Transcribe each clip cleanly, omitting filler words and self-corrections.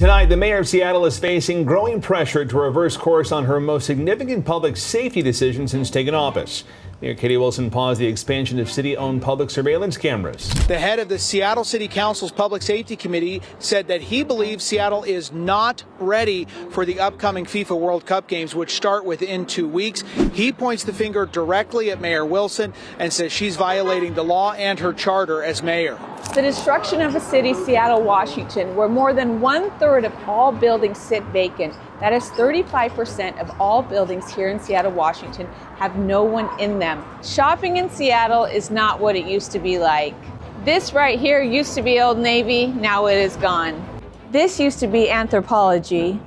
Tonight, the mayor of Seattle is facing growing pressure to reverse course on her most significant public safety decision since taking office. Mayor Katie Wilson paused the expansion of city-owned public surveillance cameras. The head of the Seattle City Council's Public Safety Committee said that he believes Seattle is not ready for the upcoming FIFA World Cup games, which start within 2 weeks. He points the finger directly at Mayor Wilson and says she's violating the law and her charter as mayor. The destruction of a city, Seattle, Washington, where more than 1/3 of all buildings sit vacant. That is 35% of all buildings here in Seattle, Washington, have no one in them. Shopping in Seattle is not what it used to be like. This right here used to be Old Navy, now it is gone. This used to be Anthropology.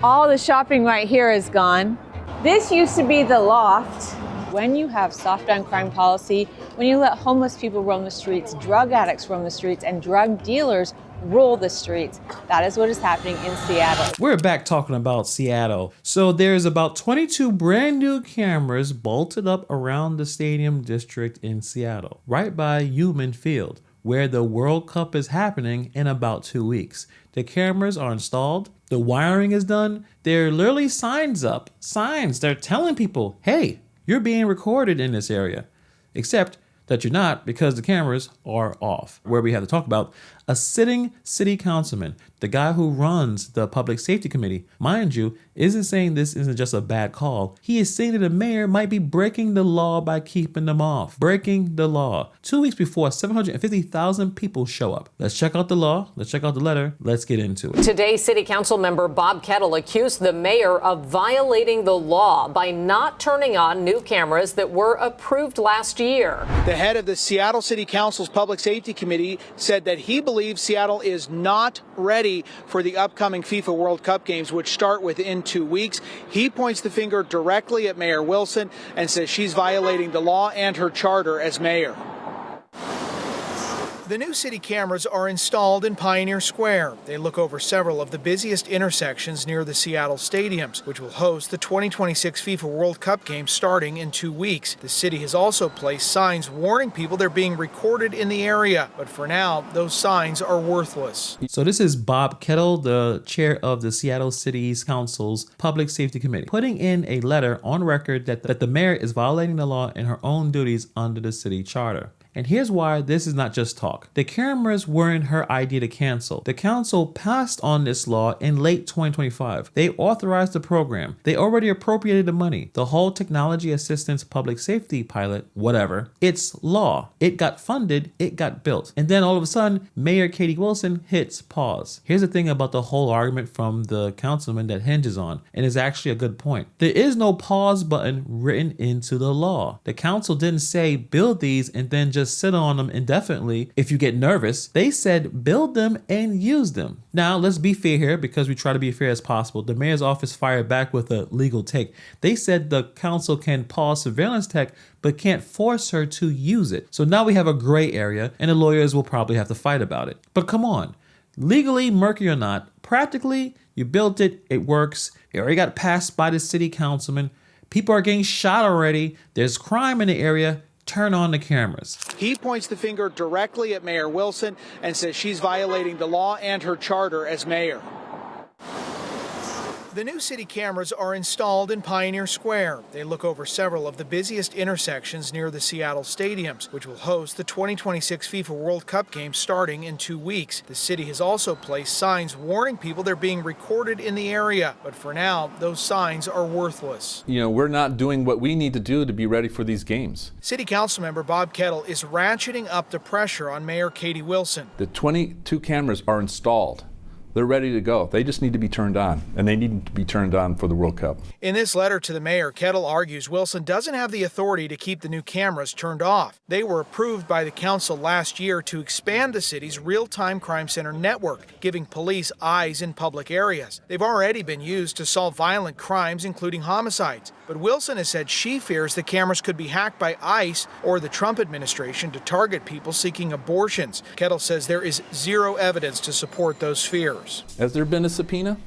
All the shopping right here is gone. This used to be the Loft. When you have soft on crime policy, when you let homeless people roam the streets, drug addicts roam the streets, and drug dealers rule the streets, that is what is happening in Seattle. We're back talking about Seattle. So there's about 22 brand new cameras bolted up around the stadium district in Seattle, right by Human Field, where the World Cup is happening in about 2 weeks. The cameras are installed, the wiring is done, there are literally signs up, they're telling people, hey, you're being recorded in this area, except that you're not because the cameras are off. Where we have to talk about a sitting city councilman, the guy who runs the public safety committee, mind you, isn't saying this isn't just a bad call. He is saying that the mayor might be breaking the law by keeping them off. Breaking the law. 2 weeks before 750,000 people show up. Let's check out the law. Let's check out the letter. Let's get into it. Today, City Council member Bob Kettle accused the mayor of violating the law by not turning on new cameras that were approved last year. The head of the Seattle City Council's Public Safety Committee said that he believes Seattle is not ready for the upcoming FIFA World Cup games, which start within 2 weeks. He points the finger directly at Mayor Wilson and says she's violating the law and her charter as mayor. The new city cameras are installed in Pioneer Square. They look over several of the busiest intersections near the Seattle stadiums, which will host the 2026 FIFA World Cup games starting in 2 weeks. The city has also placed signs warning people they're being recorded in the area. But for now, those signs are worthless. So this is Bob Kettle, the chair of the Seattle City Council's Public Safety Committee, putting in a letter on record that the mayor is violating the law in her own duties under the city charter. And here's why this is not just talk. The cameras weren't her idea to cancel. The council passed on this law in late 2025. They authorized the program. They already appropriated the money. The whole technology assistance public safety pilot, whatever, it's law. It got funded, it got built. And then all of a sudden, Mayor Katie Wilson hits pause. Here's the thing about the whole argument from the councilman that hinges on, and is actually a good point. There is no pause button written into the law. The council didn't say build these and then just sit on them indefinitely if you get nervous. They said build them and use them. Now let's be fair here, because we try to be fair as possible. The mayor's office fired back with a legal take. They said the council can pause surveillance tech but can't force her to use it. So now we have a gray area and the lawyers will probably have to fight about it. But come on, legally, murky or not, practically you built it, it works. It already got passed by the city councilman. People are getting shot already. There's crime in the area. Turn on the cameras. He points the finger directly at Mayor Wilson and says she's violating the law and her charter as mayor. The new city cameras are installed in Pioneer Square. They look over several of the busiest intersections near the Seattle stadiums, which will host the 2026 FIFA World Cup games starting in 2 weeks. The city has also placed signs warning people they're being recorded in the area. But for now, those signs are worthless. You know, we're not doing what we need to do to be ready for these games. City Council member Bob Kettle is ratcheting up the pressure on Mayor Katie Wilson. The 22 cameras are installed. They're ready to go. They just need to be turned on, and they need to be turned on for the World Cup. In this letter to the mayor, Kettle argues Wilson doesn't have the authority to keep the new cameras turned off. They were approved by the council last year to expand the city's real-time crime center network, giving police eyes in public areas. They've already been used to solve violent crimes, including homicides. But Wilson has said she fears the cameras could be hacked by ICE or the Trump administration to target people seeking abortions. Kettle says there is zero evidence to support those fears. Has there been a subpoena?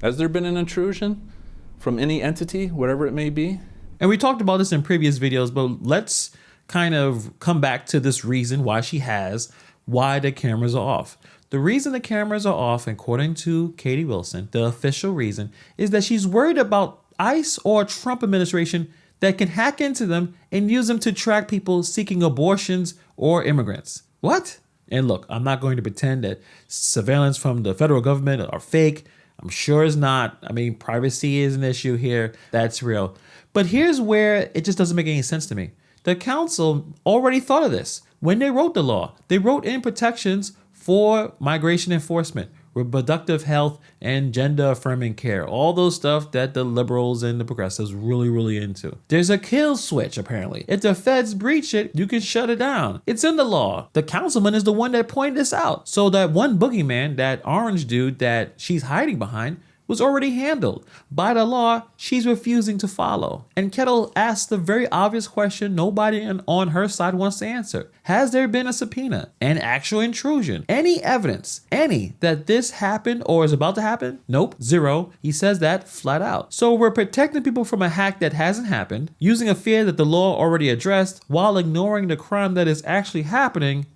Has there been an intrusion from any entity, whatever it may be? And we talked about this in previous videos, but let's kind of come back to this reason why the cameras are off. The reason the cameras are off, according to Katie Wilson, the official reason, is that she's worried about ICE or Trump administration that can hack into them and use them to track people seeking abortions or immigrants. What? And look, I'm not going to pretend that surveillance from the federal government are fake. I'm sure it's not. I mean, privacy is an issue here. That's real. But here's where it just doesn't make any sense to me. The council already thought of this. When they wrote the law, they wrote in protections for migration enforcement, reproductive health, and gender-affirming care. All those stuff that the liberals and the progressives really into. There's a kill switch, apparently. If the feds breach it, you can shut it down. It's in the law. The councilman is the one that pointed this out. So that one boogeyman, that orange dude that she's hiding behind, was already handled. By the law, she's refusing to follow. And Kettle asked the very obvious question nobody on her side wants to answer. Has there been a subpoena, an actual intrusion, any evidence, that this happened or is about to happen? Nope, zero. He says that flat out. So we're protecting people from a hack that hasn't happened, using a fear that the law already addressed, while ignoring the crime that is actually happening.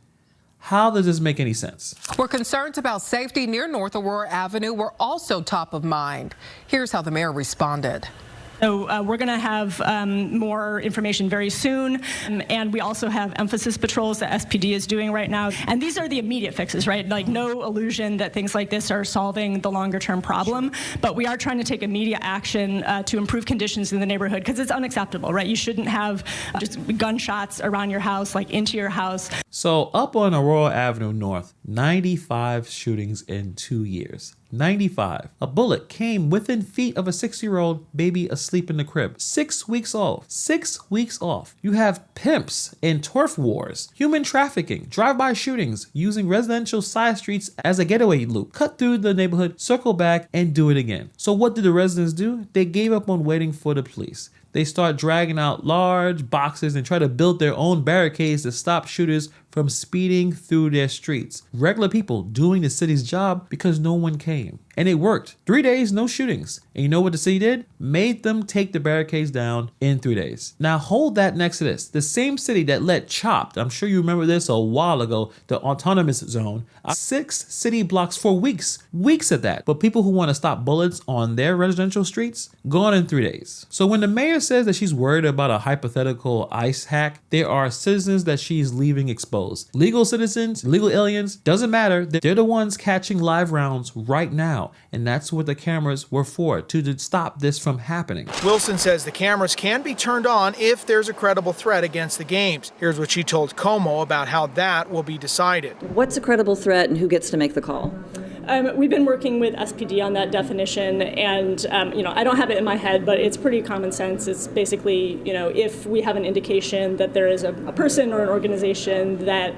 How does this make any sense? Where concerns about safety near North Aurora Avenue were also top of mind. Here's how the mayor responded. So we're going to have more information very soon, and we also have emphasis patrols that SPD is doing right now. And these are the immediate fixes, right? Like no illusion that things like this are solving the longer-term problem, but we are trying to take immediate action to improve conditions in the neighborhood because it's unacceptable, right? You shouldn't have just gunshots around your house, like into your house. So up on Aurora Avenue North, 95 shootings in 2 years. 95. A bullet came within feet of a 6-year-old baby asleep in the crib. 6 weeks off. 6 weeks off. You have pimps in turf wars, human trafficking, drive-by shootings, using residential side streets as a getaway loop. Cut through the neighborhood, circle back, and do it again. So what did the residents do? They gave up on waiting for the police. They start dragging out large boxes and try to build their own barricades to stop shooters from speeding through their streets. Regular people doing the city's job because no one came. And it worked. 3 days, no shootings. And you know what the city did? Made them take the barricades down in 3 days. Now hold that next to this. The same city that let Chopped, I'm sure you remember this a while ago, the autonomous zone, 6 city blocks for weeks. Weeks at that. But people who want to stop bullets on their residential streets, gone in 3 days. So when the mayor says that she's worried about a hypothetical ICE hack, there are citizens that she's leaving exposed. Legal citizens, legal aliens, doesn't matter. They're the ones catching live rounds right now. And that's what the cameras were for, to stop this from happening. Wilson says the cameras can be turned on if there's a credible threat against the games. Here's what she told Como about how that will be decided. What's a credible threat and who gets to make the call? We've been working with SPD on that definition, and I don't have it in my head, but it's pretty common sense. It's basically, if we have an indication that there is a person or an organization that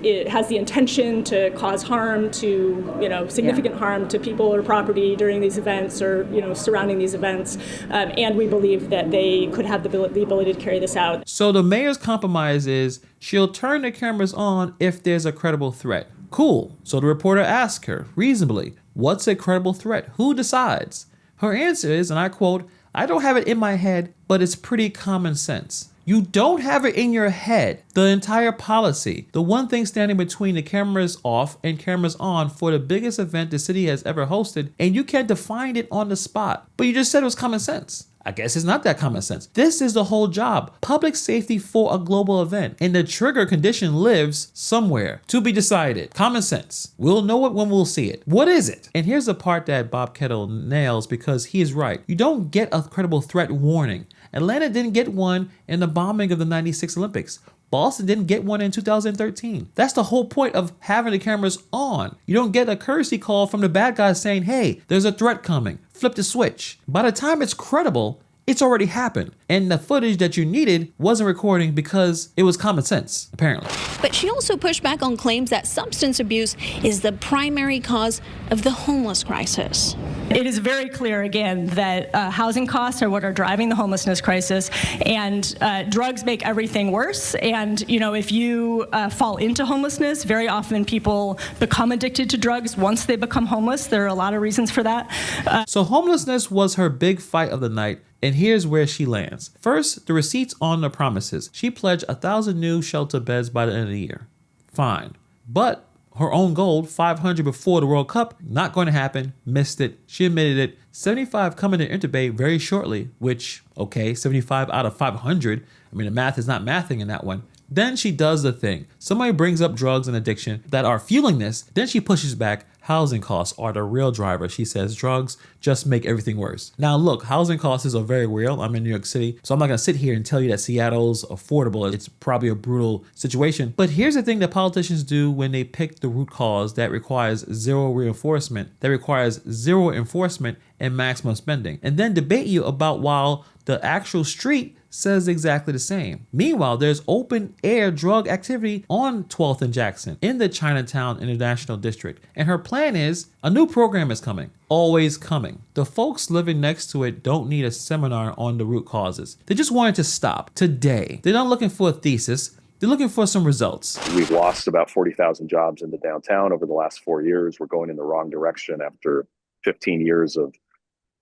it has the intention to cause harm to, significant harm to people or property during these events or, surrounding these events, and we believe that they could have the ability to carry this out. So the mayor's compromise is she'll turn the cameras on if there's a credible threat. Cool. So the reporter asked her, reasonably, what's a credible threat? Who decides? Her answer is, and I quote, I don't have it in my head, but it's pretty common sense. You don't have it in your head. The entire policy, the one thing standing between the cameras off and cameras on for the biggest event the city has ever hosted, and you can't define it on the spot. But you just said it was common sense. I guess it's not that common sense. This is the whole job. Public safety for a global event. And the trigger condition lives somewhere to be decided. Common sense. We'll know it when we'll see it. What is it? And here's the part that Bob Kettle nails because he is right. You don't get a credible threat warning. Atlanta didn't get one in the bombing of the '96 Olympics. Boston didn't get one in 2013. That's the whole point of having the cameras on. You don't get a courtesy call from the bad guys saying, hey, there's a threat coming. Flip the switch. By the time it's credible, it's already happened. And the footage that you needed wasn't recording because it was common sense, apparently. But she also pushed back on claims that substance abuse is the primary cause of the homeless crisis. It is very clear, again, that housing costs are what are driving the homelessness crisis, and drugs make everything worse. And, if you fall into homelessness, very often people become addicted to drugs once they become homeless. There are a lot of reasons for that. So homelessness was her big fight of the night. And here's where she lands. First, the receipts on the promises. She pledged 1,000 new shelter beds by the end of the year. Fine. But her own goal, 500 before the World Cup, not going to happen, missed it. She admitted it. 75 coming to Interbay very shortly, which, okay, 75 out of 500. I mean, the math is not mathing in that one. Then she does the thing. Somebody brings up drugs and addiction that are fueling this. Then she pushes back. Housing costs are the real driver. She says drugs just make everything worse. Now look, housing costs are very real. I'm in New York City, so I'm not gonna sit here and tell you that Seattle's affordable. It's probably a brutal situation. But here's the thing that politicians do when they pick the root cause that requires zero reinforcement, that requires zero enforcement and maximum spending, and then debate you about while the actual street says exactly the same. Meanwhile, there's open air drug activity on 12th and Jackson in the Chinatown International District. And her plan is a new program is coming, always coming. The folks living next to it don't need a seminar on the root causes. They just want it to stop today. They're not looking for a thesis. They're looking for some results. We've lost about 40,000 jobs in the downtown over the last 4 years. We're going in the wrong direction after 15 years of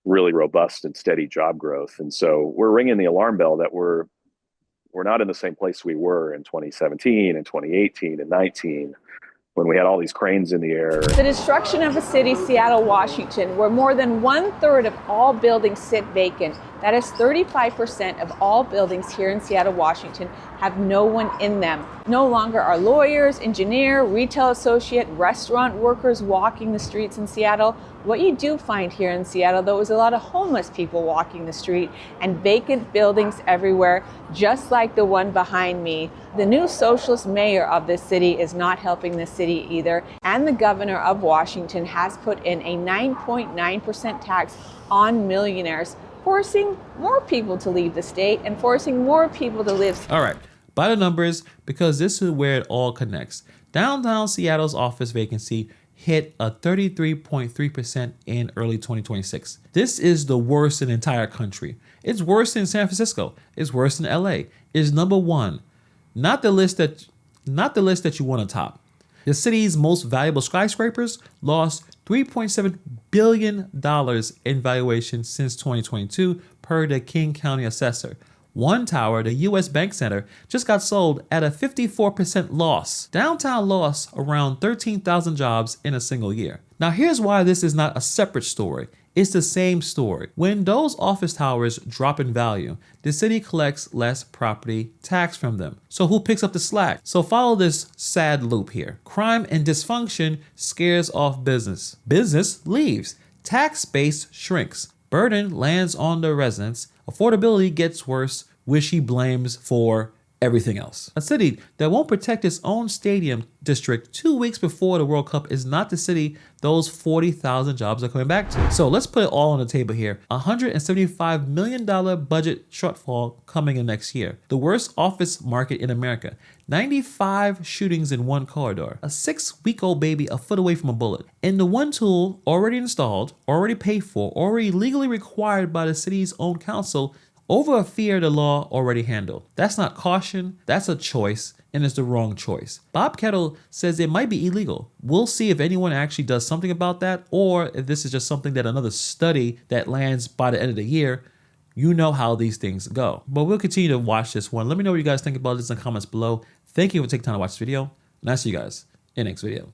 really robust and steady job growth. And so we're ringing the alarm bell that we're not in the same place we were in 2017 and 2018 and 19 when we had all these cranes in the air. The destruction of a city, Seattle, Washington, where more than 1/3 of all buildings sit vacant. That is 35% of all buildings here in Seattle, Washington have no one in them. No longer are lawyers, engineer, retail associate, restaurant workers walking the streets in Seattle. What you do find here in Seattle, though, is a lot of homeless people walking the street and vacant buildings everywhere, just like the one behind me. The new socialist mayor of this city is not helping the city either, and the governor of Washington has put in a 9.9% tax on millionaires, forcing more people to leave the state and forcing more people to live. All right, by the numbers, because this is where it all connects. Downtown Seattle's office vacancy hit a 33.3% in early 2026. This is the worst in the entire country. It's worse than San Francisco. It's worse than LA. It's number one. Not the list that you want to top. The city's most valuable skyscrapers lost $3.7 billion in valuation since 2022 per the King County assessor. One tower, the U.S. Bank Center, just got sold at a 54% loss. Downtown lost around 13,000 jobs in a single year. Now here's why this is not a separate story. It's the same story. When those office towers drop in value, the city collects less property tax from them. So who picks up the slack? So follow this sad loop here. Crime and dysfunction scares off business. Business leaves. Tax base shrinks. Burden lands on the residents. Affordability gets worse, which he blames for everything else. A city that won't protect its own stadium district 2 weeks before the World Cup is not the city those 40,000 jobs are coming back to. So let's put it all on the table here. $175 million budget shortfall coming in next year. The worst office market in America. 95 shootings in one corridor. A 6-week-old baby a foot away from a bullet. And the one tool already installed, already paid for, already legally required by the city's own council over a fear the law already handled. That's not caution, that's a choice, and it's the wrong choice. Bob Kettle says it might be illegal. We'll see if anyone actually does something about that, or if this is just something that another study that lands by the end of the year. You know how these things go. But we'll continue to watch this one. Let me know what you guys think about this in the comments below. Thank you for taking time to watch this video, and I'll see you guys in the next video.